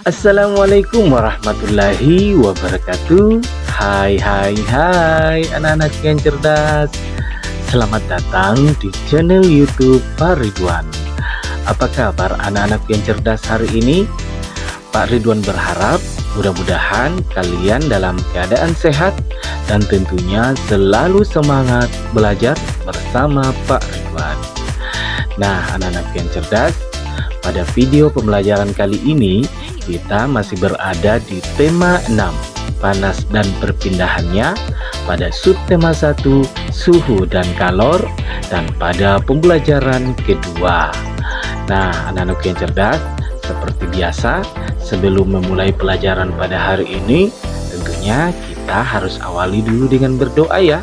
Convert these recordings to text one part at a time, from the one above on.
Assalamualaikum warahmatullahi wabarakatuh. Hai anak-anak yang cerdas. Selamat datang di channel YouTube Pak Ridwan. Apa kabar anak-anak yang cerdas hari ini? Pak Ridwan berharap mudah-mudahan kalian dalam keadaan sehat dan tentunya selalu semangat belajar bersama Pak Ridwan. Nah, anak-anak yang cerdas, pada video pembelajaran kali ini kita masih berada di tema 6, panas dan perpindahannya, pada subtema 1, suhu dan kalor, dan pada pembelajaran kedua. Nah, anak-anak yang cerdas, seperti biasa, sebelum memulai pelajaran pada hari ini, tentunya kita harus awali dulu dengan berdoa ya,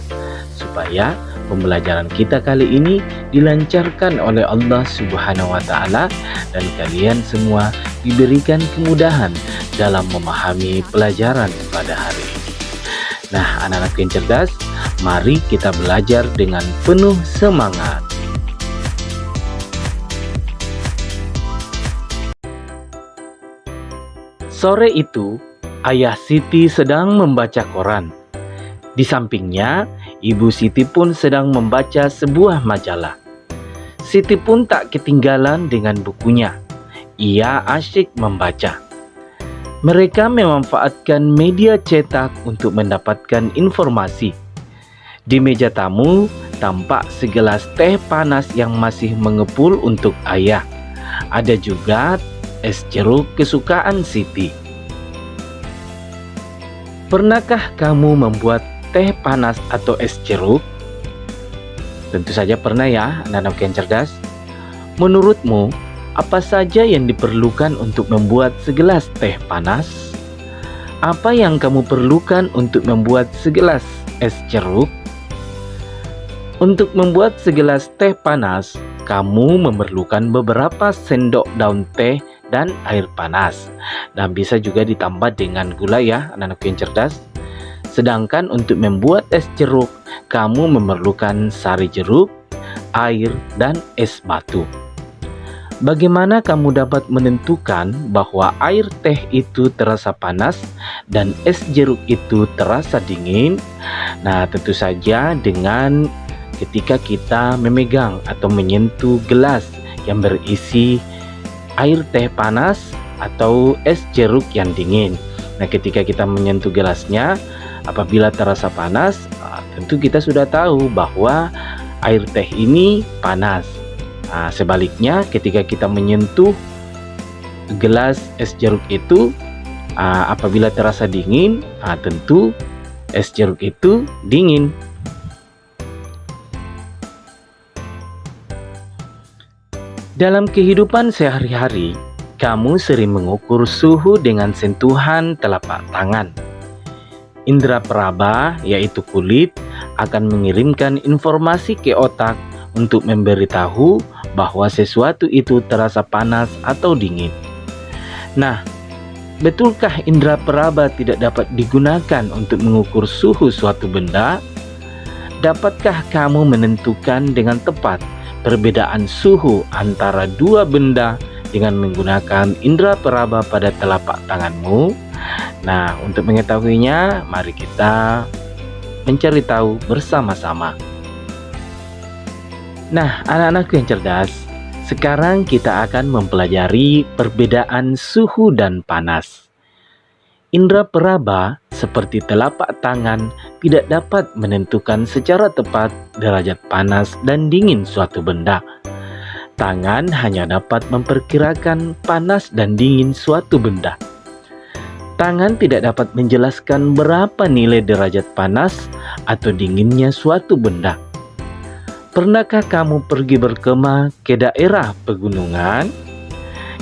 supaya pembelajaran kita kali ini dilancarkan oleh Allah Subhanahu wa Ta'ala dan kalian semua diberikan kemudahan dalam memahami pelajaran pada hari ini. Nah, anak-anak yang cerdas, mari kita belajar dengan penuh semangat. Sore itu, Ayah Siti sedang membaca koran. Di sampingnya, Ibu Siti pun sedang membaca sebuah majalah. Siti pun tak ketinggalan dengan bukunya. Ia asyik membaca. Mereka memanfaatkan media cetak untuk mendapatkan informasi. Di meja tamu, tampak segelas teh panas yang masih mengepul untuk ayah. Ada juga es jeruk kesukaan Siti. Pernahkah kamu membuat teh panas atau es jeruk? Tentu saja pernah ya, anak-anak yang cerdas. Menurutmu, apa saja yang diperlukan untuk membuat segelas teh panas? Apa yang kamu perlukan untuk membuat segelas es jeruk? Untuk membuat segelas teh panas, kamu memerlukan beberapa sendok daun teh dan air panas. Dan bisa juga ditambah dengan gula ya, anak-anak yang cerdas. Sedangkan untuk membuat es jeruk, kamu memerlukan sari jeruk, air, dan es batu. Bagaimana kamu dapat menentukan bahwa air teh itu terasa panas dan es jeruk itu terasa dingin? Nah, tentu saja dengan ketika kita memegang atau menyentuh gelas yang berisi air teh panas atau es jeruk yang dingin. Nah, ketika kita menyentuh gelasnya, apabila terasa panas, tentu kita sudah tahu bahwa air teh ini panas. Sebaliknya, ketika kita menyentuh gelas es jeruk itu, apabila terasa dingin, tentu es jeruk itu dingin. Dalam kehidupan sehari-hari, kamu sering mengukur suhu dengan sentuhan telapak tangan. Indra peraba, yaitu kulit, akan mengirimkan informasi ke otak untuk memberitahu bahwa sesuatu itu terasa panas atau dingin. Nah, betulkah indra peraba tidak dapat digunakan untuk mengukur suhu suatu benda? Dapatkah kamu menentukan dengan tepat perbedaan suhu antara dua benda dengan menggunakan indra peraba pada telapak tanganmu? Nah, untuk mengetahuinya, mari kita mencari tahu bersama-sama. Nah, anak-anak yang cerdas, sekarang kita akan mempelajari perbedaan suhu dan panas. Indra peraba seperti telapak tangan tidak dapat menentukan secara tepat derajat panas dan dingin suatu benda. Tangan hanya dapat memperkirakan panas dan dingin suatu benda. Tangan tidak dapat menjelaskan berapa nilai derajat panas atau dinginnya suatu benda. Pernahkah kamu pergi berkemah ke daerah pegunungan?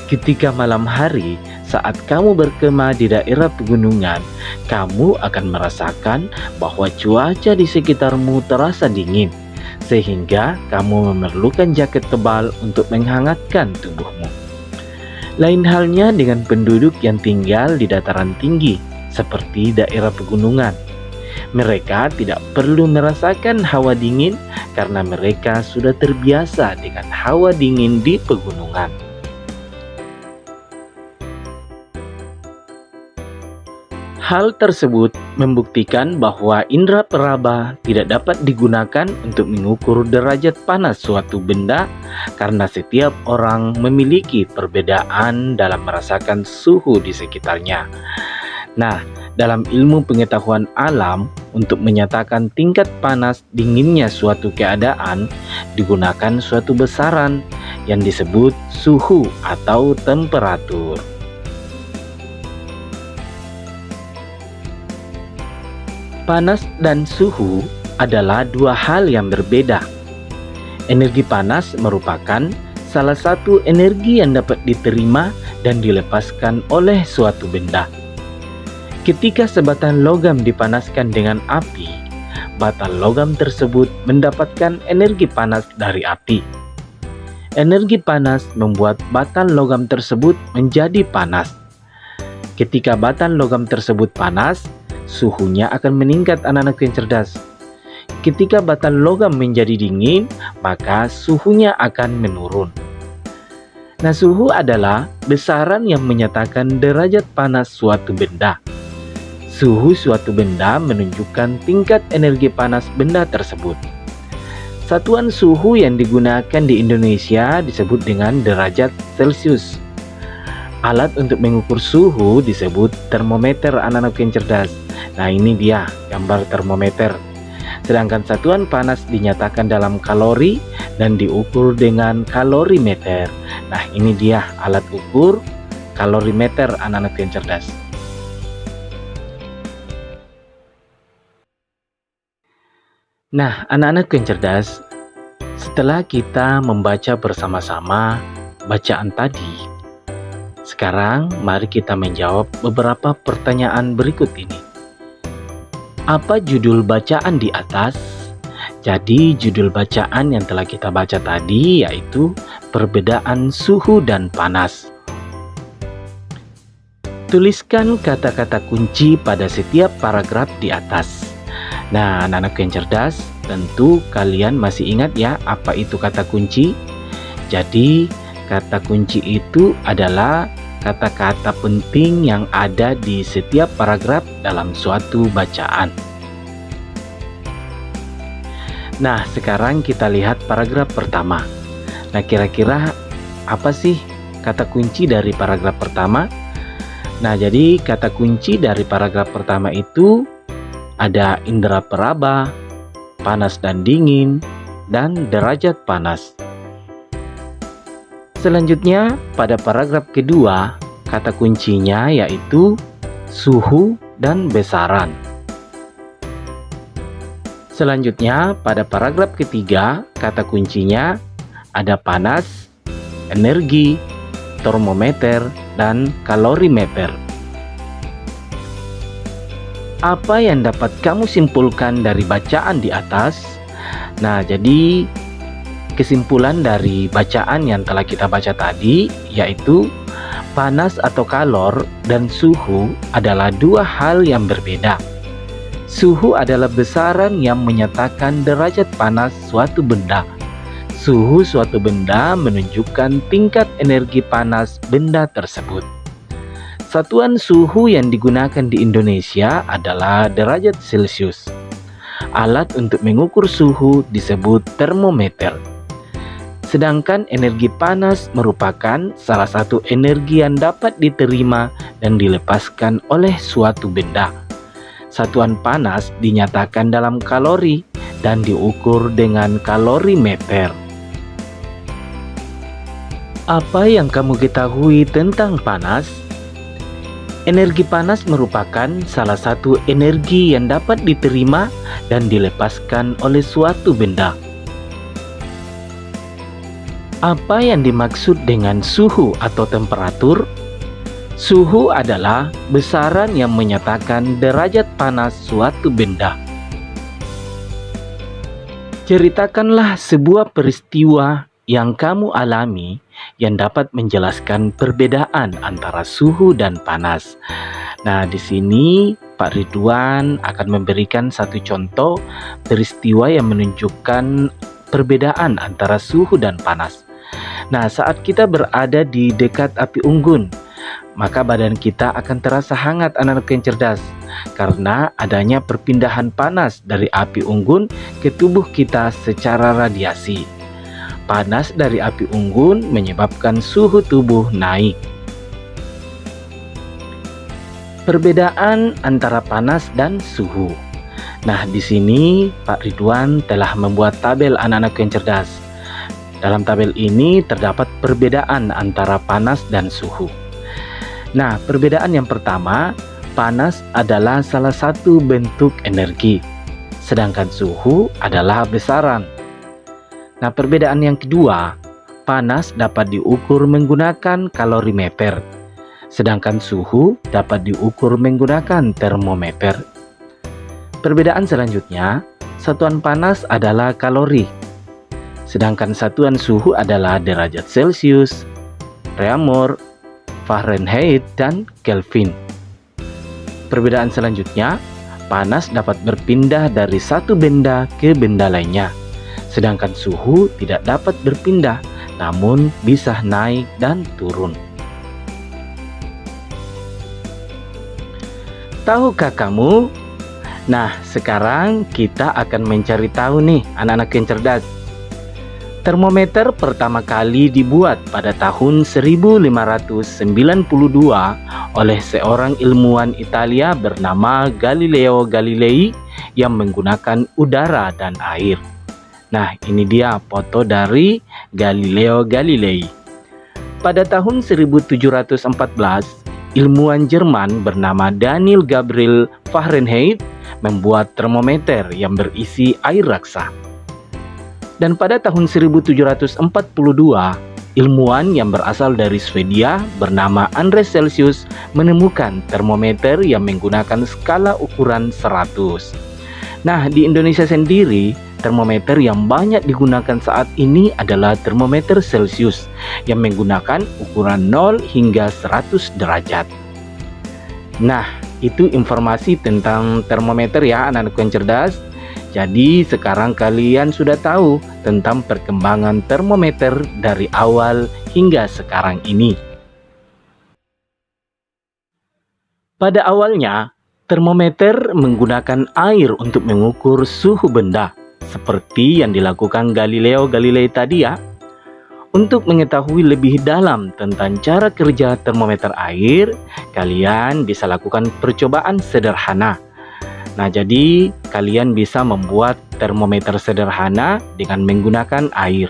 Ketika malam hari, saat kamu berkemah di daerah pegunungan, kamu akan merasakan bahwa cuaca di sekitarmu terasa dingin, sehingga kamu memerlukan jaket tebal untuk menghangatkan tubuhmu. Lain halnya dengan penduduk yang tinggal di dataran tinggi, seperti daerah pegunungan. Mereka tidak perlu merasakan hawa dingin karena mereka sudah terbiasa dengan hawa dingin di pegunungan. Hal tersebut membuktikan bahwa indera peraba tidak dapat digunakan untuk mengukur derajat panas suatu benda karena setiap orang memiliki perbedaan dalam merasakan suhu di sekitarnya. Nah, dalam ilmu pengetahuan alam, untuk menyatakan tingkat panas dinginnya suatu keadaan digunakan suatu besaran yang disebut suhu atau temperatur. Panas dan suhu adalah dua hal yang berbeda. Energi panas merupakan salah satu energi yang dapat diterima dan dilepaskan oleh suatu benda. Ketika sebatang logam dipanaskan dengan api, batang logam tersebut mendapatkan energi panas dari api. Energi panas membuat batang logam tersebut menjadi panas. Ketika batang logam tersebut panas, suhunya akan meningkat, anak-anakku yang cerdas. Ketika batang logam menjadi dingin, maka suhunya akan menurun. Nah, suhu adalah besaran yang menyatakan derajat panas suatu benda. Suhu suatu benda menunjukkan tingkat energi panas benda tersebut. Satuan suhu yang digunakan di Indonesia disebut dengan derajat Celcius. Alat untuk mengukur suhu disebut termometer, anak-anak yang cerdas. Nah, ini dia gambar termometer. Sedangkan satuan panas dinyatakan dalam kalori dan diukur dengan kalorimeter. Nah, ini dia alat ukur kalorimeter, anak-anak yang cerdas. Nah, anak-anak yang cerdas, setelah kita membaca bersama-sama bacaan tadi, sekarang mari kita menjawab beberapa pertanyaan berikut ini. Apa judul bacaan di atas? Jadi judul bacaan yang telah kita baca tadi yaitu perbedaan suhu dan panas. Tuliskan kata-kata kunci pada setiap paragraf di atas. Nah, anak-anak yang cerdas, tentu kalian masih ingat ya apa itu kata kunci? Jadi kata kunci itu adalah kata-kata penting yang ada di setiap paragraf dalam suatu bacaan. Nah, sekarang kita lihat paragraf pertama. Nah, kira-kira apa sih kata kunci dari paragraf pertama? Nah, jadi kata kunci dari paragraf pertama itu ada indera peraba, panas dan dingin, dan derajat panas. Selanjutnya, pada paragraf kedua, kata kuncinya yaitu suhu dan besaran. Selanjutnya, pada paragraf ketiga, kata kuncinya ada panas, energi, termometer, dan kalorimeter. Apa yang dapat kamu simpulkan dari bacaan di atas? Nah, jadi kesimpulan dari bacaan yang telah kita baca tadi yaitu panas atau kalor dan suhu adalah dua hal yang berbeda. Suhu adalah besaran yang menyatakan derajat panas suatu benda. Suhu suatu benda menunjukkan tingkat energi panas benda tersebut. Satuan suhu yang digunakan di Indonesia adalah derajat Celcius. Alat untuk mengukur suhu disebut termometer. Sedangkan energi panas merupakan salah satu energi yang dapat diterima dan dilepaskan oleh suatu benda. Satuan panas dinyatakan dalam kalori dan diukur dengan kalorimeter. Apa yang kamu ketahui tentang panas? Energi panas merupakan salah satu energi yang dapat diterima dan dilepaskan oleh suatu benda. Apa yang dimaksud dengan suhu atau temperatur? Suhu adalah besaran yang menyatakan derajat panas suatu benda. Ceritakanlah sebuah peristiwa yang kamu alami yang dapat menjelaskan perbedaan antara suhu dan panas. Nah, di sini Pak Ridwan akan memberikan satu contoh peristiwa yang menunjukkan perbedaan antara suhu dan panas. Nah, saat kita berada di dekat api unggun, maka badan kita akan terasa hangat, anak-anak yang cerdas. karena adanya perpindahan panas dari api unggun ke tubuh kita secara radiasi. Panas dari api unggun menyebabkan suhu tubuh naik. Perbedaan antara panas dan suhu. Nah, di sini Pak Ridwan telah membuat tabel anak-anak yang cerdas. Dalam tabel ini terdapat perbedaan antara panas dan suhu. Nah, perbedaan yang pertama, panas adalah salah satu bentuk energi, sedangkan suhu adalah besaran. Nah, perbedaan yang kedua, panas dapat diukur menggunakan kalorimeter, sedangkan suhu dapat diukur menggunakan termometer. Perbedaan selanjutnya, satuan panas adalah kalori, sedangkan satuan suhu adalah derajat Celcius, Reaumur, Fahrenheit, dan Kelvin. Perbedaan selanjutnya, panas dapat berpindah dari satu benda ke benda lainnya, sedangkan suhu tidak dapat berpindah, namun bisa naik dan turun. Tahukah kamu? Nah, sekarang kita akan mencari tahu nih, anak-anak yang cerdas. Termometer pertama kali dibuat pada tahun 1592 oleh seorang ilmuwan Italia bernama Galileo Galilei yang menggunakan udara dan air. Nah, ini dia foto dari Galileo Galilei. Pada tahun 1714, ilmuwan Jerman bernama Daniel Gabriel Fahrenheit membuat termometer yang berisi air raksa. Dan pada tahun 1742, ilmuwan yang berasal dari Swedia bernama Andreas Celsius menemukan termometer yang menggunakan skala ukuran 100. Nah, di Indonesia sendiri, termometer yang banyak digunakan saat ini adalah termometer Celsius yang menggunakan ukuran 0 hingga 100 derajat. Nah, itu informasi tentang termometer ya, anak-anak yang cerdas. Jadi sekarang kalian sudah tahu tentang perkembangan termometer dari awal hingga sekarang ini. Pada awalnya, termometer menggunakan air untuk mengukur suhu benda, seperti yang dilakukan Galileo Galilei tadi ya. Untuk mengetahui lebih dalam tentang cara kerja termometer air, kalian bisa lakukan percobaan sederhana. Nah, jadi kalian bisa membuat termometer sederhana dengan menggunakan air.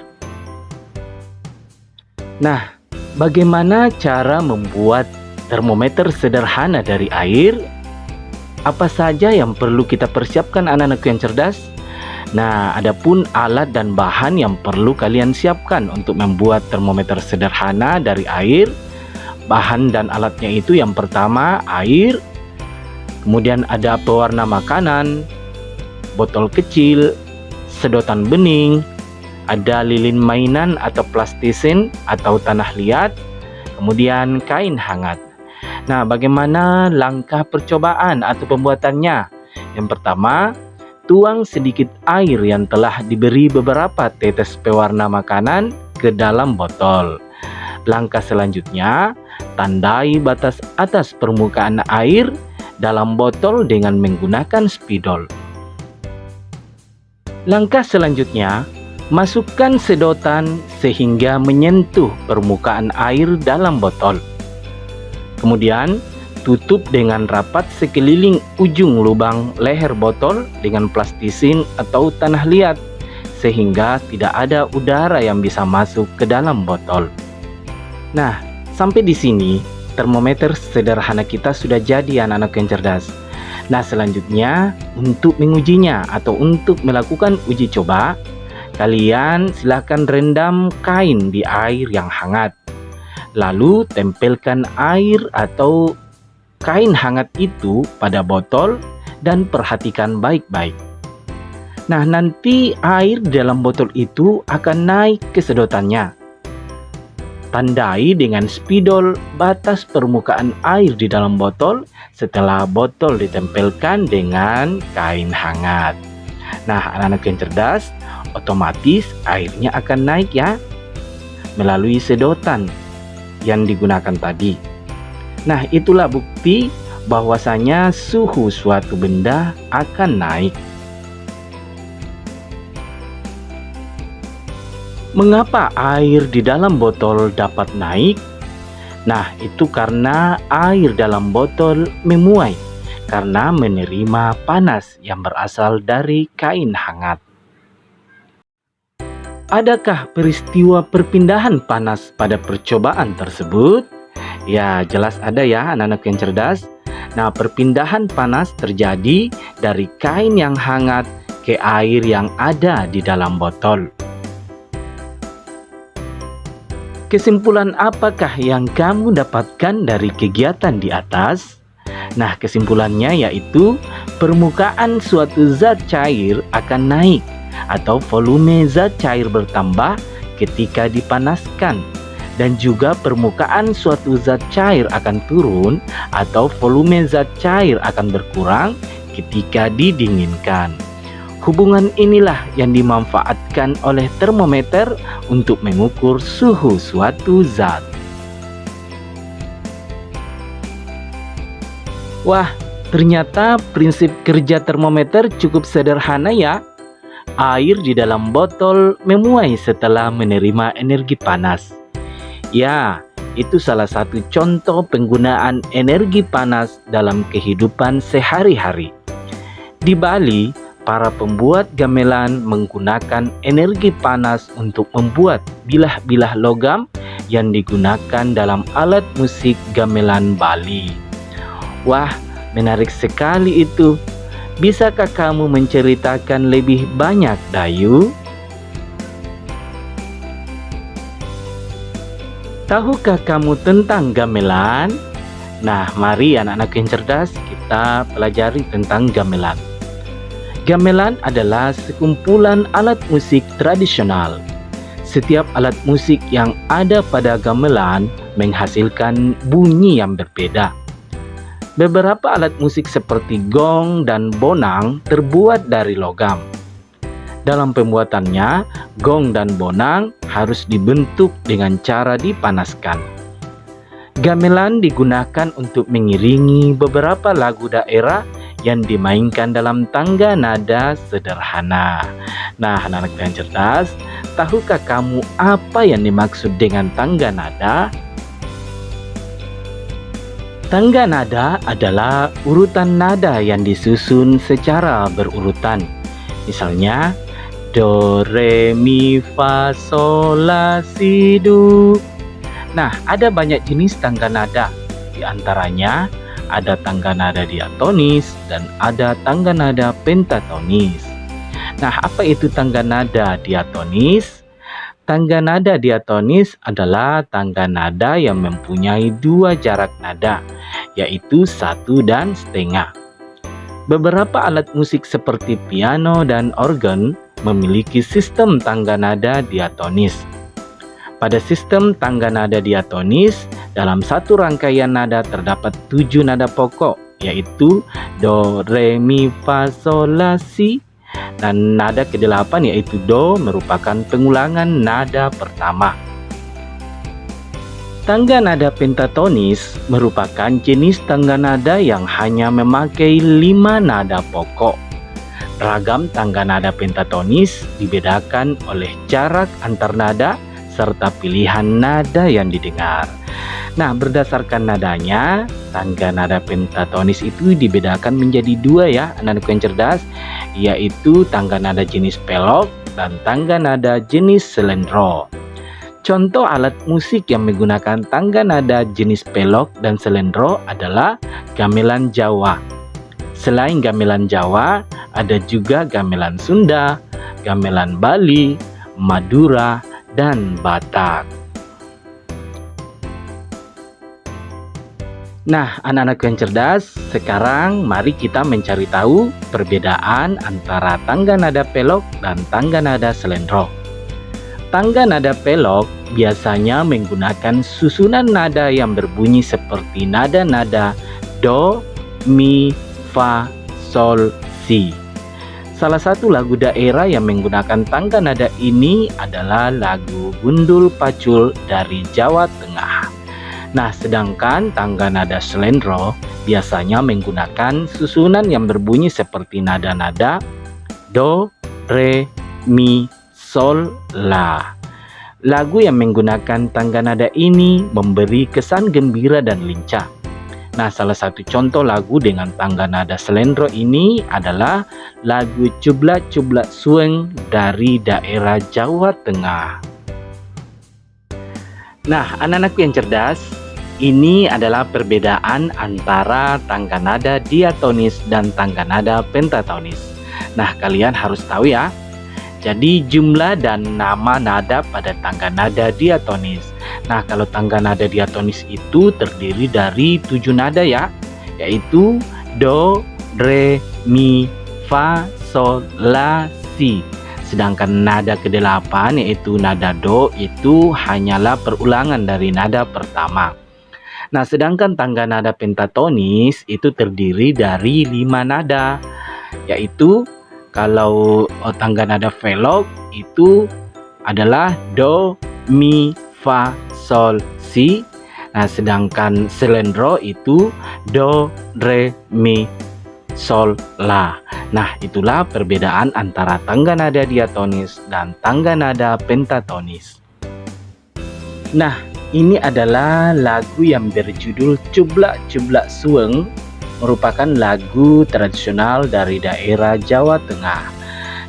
Nah, bagaimana cara membuat termometer sederhana dari air? Apa saja yang perlu kita persiapkan anak-anak yang cerdas? Nah, adapun alat dan bahan yang perlu kalian siapkan untuk membuat termometer sederhana dari air. Bahan dan alatnya itu yang pertama air, kemudian ada pewarna makanan, botol kecil, sedotan bening, ada lilin mainan atau plastisin atau tanah liat, kemudian kain hangat. Nah, bagaimana langkah percobaan atau pembuatannya? Yang pertama, tuang sedikit air yang telah diberi beberapa tetes pewarna makanan ke dalam botol. Langkah selanjutnya, tandai batas atas permukaan air dalam botol dengan menggunakan spidol. Langkah selanjutnya, masukkan sedotan sehingga menyentuh permukaan air dalam botol. Kemudian, tutup dengan rapat sekeliling ujung lubang leher botol dengan plastisin atau tanah liat, sehingga tidak ada udara yang bisa masuk ke dalam botol. Nah, sampai di sini, termometer sederhana kita sudah jadi anak-anak yang cerdas. Nah, selanjutnya untuk mengujinya atau untuk melakukan uji coba, kalian silakan rendam kain di air yang hangat. Lalu tempelkan air atau kain hangat itu pada botol dan perhatikan baik-baik. Nah, nanti air di dalam botol itu akan naik ke sedotannya. Tandai dengan spidol batas permukaan air di dalam botol setelah botol ditempelkan dengan kain hangat. Nah, anak-anak yang cerdas, otomatis airnya akan naik ya, melalui sedotan yang digunakan tadi. Nah, itulah bukti bahwasanya suhu suatu benda akan naik. Mengapa air di dalam botol dapat naik? Nah, itu karena air dalam botol memuai karena menerima panas yang berasal dari kain hangat. Adakah peristiwa perpindahan panas pada percobaan tersebut? Ya, jelas ada ya anak-anak yang cerdas. Nah, perpindahan panas terjadi dari kain yang hangat ke air yang ada di dalam botol. Kesimpulan apakah yang kamu dapatkan dari kegiatan di atas? Nah, kesimpulannya yaitu permukaan suatu zat cair akan naik atau volume zat cair bertambah ketika dipanaskan, dan juga permukaan suatu zat cair akan turun atau volume zat cair akan berkurang ketika didinginkan. Hubungan inilah yang dimanfaatkan oleh termometer untuk mengukur suhu suatu zat. Wah, ternyata prinsip kerja termometer cukup sederhana ya. Air di dalam botol memuai setelah menerima energi panas. Ya, itu salah satu contoh penggunaan energi panas dalam kehidupan sehari-hari. Di Bali, para pembuat gamelan menggunakan energi panas untuk membuat bilah-bilah logam yang digunakan dalam alat musik gamelan Bali. Wah, menarik sekali itu. Bisakah kamu menceritakan lebih banyak, Dayu? Tahukah kamu tentang gamelan? Nah, mari anak-anak yang cerdas kita pelajari tentang gamelan. Gamelan adalah sekumpulan alat musik tradisional. Setiap alat musik yang ada pada gamelan menghasilkan bunyi yang berbeda. Beberapa alat musik seperti gong dan bonang terbuat dari logam. Dalam pembuatannya, gong dan bonang harus dibentuk dengan cara dipanaskan. Gamelan digunakan untuk mengiringi beberapa lagu daerah yang dimainkan dalam tangga nada sederhana. Nah, anak-anak yang cerdas, tahukah kamu apa yang dimaksud dengan tangga nada? Tangga nada adalah urutan nada yang disusun secara berurutan. Misalnya, do, re, mi, fa, sol, la, si, do. Nah, ada banyak jenis tangga nada. Di antaranya, ada tangga nada diatonis dan ada tangga nada pentatonis. Nah, apa itu tangga nada diatonis? Tangga nada diatonis adalah tangga nada yang mempunyai dua jarak nada, yaitu 1 dan setengah. Beberapa alat musik seperti piano dan organ memiliki sistem tangga nada diatonis. Pada sistem tangga nada diatonis, dalam satu rangkaian nada terdapat 7 nada pokok, yaitu do, re, mi, fa, sol, la, si. Dan nada ke-8 yaitu do merupakan pengulangan nada pertama. Tangga nada pentatonis merupakan jenis tangga nada yang hanya memakai 5 nada pokok. Ragam tangga nada pentatonis dibedakan oleh jarak antar nada serta pilihan nada yang didengar. Nah, berdasarkan nadanya, tangga nada pentatonis itu dibedakan menjadi 2 ya, anak-anak yang cerdas, yaitu tangga nada jenis pelok dan tangga nada jenis selendro. Contoh alat musik yang menggunakan tangga nada jenis pelok dan selendro adalah gamelan Jawa. Selain gamelan Jawa, ada juga gamelan Sunda, gamelan Bali, Madura, dan Batak. Nah, anak-anak yang cerdas, sekarang mari kita mencari tahu perbedaan antara tangga nada pelok dan tangga nada selendro. Tangga nada pelok biasanya menggunakan susunan nada yang berbunyi seperti nada-nada do, mi, fa, sol, si. Salah satu lagu daerah yang menggunakan tangga nada ini adalah lagu Gundul Pacul dari Jawa Tengah. Nah, sedangkan tangga nada slendro biasanya menggunakan susunan yang berbunyi seperti nada-nada do, re, mi, sol, la. Lagu yang menggunakan tangga nada ini memberi kesan gembira dan lincah. Nah, salah satu contoh lagu dengan tangga nada slendro ini adalah lagu Cublak-Cublak Sueng dari daerah Jawa Tengah. Nah, anak-anakku yang cerdas, ini adalah perbedaan antara tangga nada diatonis dan tangga nada pentatonis. Nah, kalian harus tahu ya. Jadi jumlah dan nama nada pada tangga nada diatonis. Nah, kalau tangga nada diatonis itu terdiri dari 7 nada ya, yaitu do, re, mi, fa, sol, la, si. Sedangkan nada ke-8 yaitu nada do itu hanyalah perulangan dari nada pertama. Nah, sedangkan tangga nada pentatonis itu terdiri dari 5 nada, yaitu kalau tangga nada velok itu adalah do, mi, fa, sol, si. Nah, sedangkan slendro itu do, re, mi, sol, la. Nah, itulah perbedaan antara tangga nada diatonis dan tangga nada pentatonis. Nah, ini adalah lagu yang berjudul Cublak-Cublak Sueng, merupakan lagu tradisional dari daerah Jawa Tengah.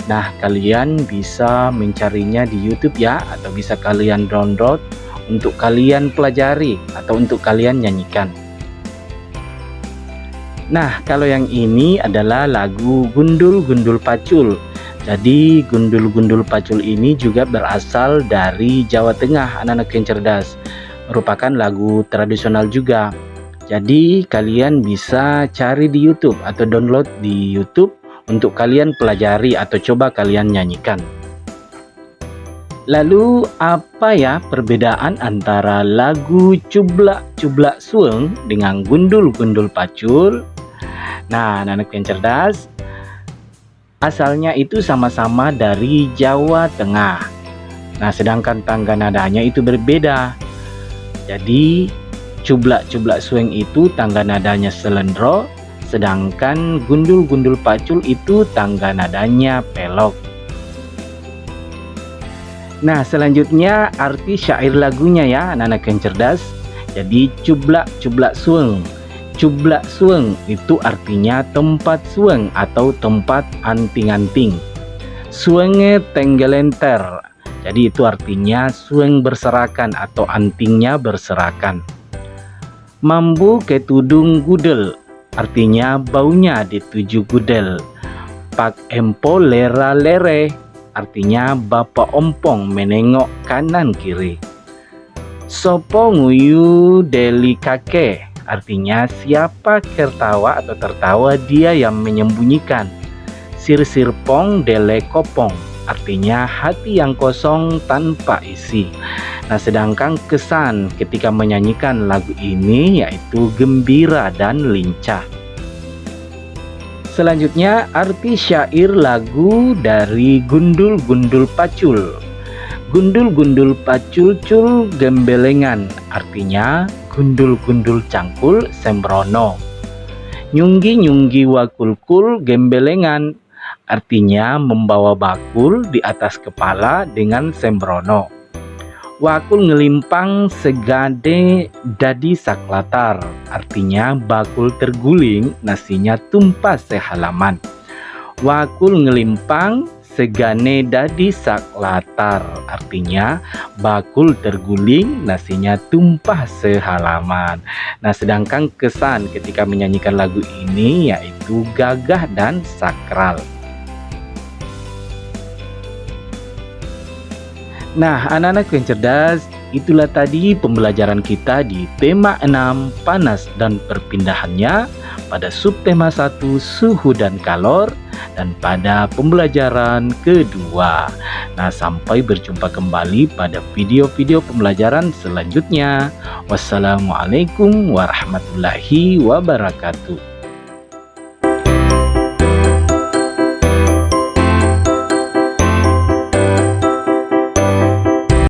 Nah, kalian bisa mencarinya di YouTube ya, atau bisa kalian download untuk kalian pelajari atau untuk kalian nyanyikan. Nah, kalau yang ini adalah lagu Gundul-Gundul Pacul. Jadi Gundul-Gundul Pacul ini juga berasal dari Jawa Tengah, anak-anak yang cerdas. Merupakan lagu tradisional juga. Jadi kalian bisa cari di YouTube atau download di YouTube untuk kalian pelajari atau coba kalian nyanyikan. Lalu apa ya perbedaan antara lagu Cublak-Cublak Sueng dengan Gundul-Gundul Pacul? Nah, anak-anak yang cerdas, asalnya itu sama-sama dari Jawa Tengah. Nah, sedangkan tangga nadanya itu berbeda. Jadi Cublak-Cublak Sueng itu tangga nadanya slendro, sedangkan Gundul-Gundul Pacul itu tangga nadanya pelok. Nah, selanjutnya arti syair lagunya ya, anak-anak yang cerdas. Jadi Cublak-Cublak Sueng. Cublak Sueng itu artinya tempat sueng atau tempat anting-anting. Suenge tenggelenter. Jadi itu artinya sueng berserakan atau antingnya berserakan. Mambu ketudung gudel, artinya baunya dituju gudel. Pak empo lera lere, artinya bapak ompong menengok kanan kiri. Sopo nguyu deli kake, artinya siapa tertawa atau tertawa dia yang menyembunyikan. Sir pong dele kopong, artinya hati yang kosong tanpa isi. Nah, sedangkan kesan ketika menyanyikan lagu ini yaitu gembira dan lincah. Selanjutnya arti syair lagu dari Gundul-Gundul Pacul. Gundul-Gundul Pacul cul gembelengan, artinya gundul-gundul cangkul sembrono. Nyunggi-nyunggi wakulkul gembelengan, artinya membawa bakul di atas kepala dengan sembrono. Wakul ngelimpang segade dadi saklatar, artinya bakul terguling nasinya tumpah sehalaman. Wakul ngelimpang segane dadi saklatar, artinya bakul terguling nasinya tumpah sehalaman. Nah, sedangkan kesan ketika menyanyikan lagu ini yaitu gagah dan sakral. Nah, anak-anak yang cerdas, itulah tadi pembelajaran kita di tema 6 panas dan perpindahannya, pada subtema 1 suhu dan kalor, dan pada pembelajaran kedua. Nah, sampai berjumpa kembali pada video-video pembelajaran selanjutnya. Wassalamualaikum warahmatullahi wabarakatuh.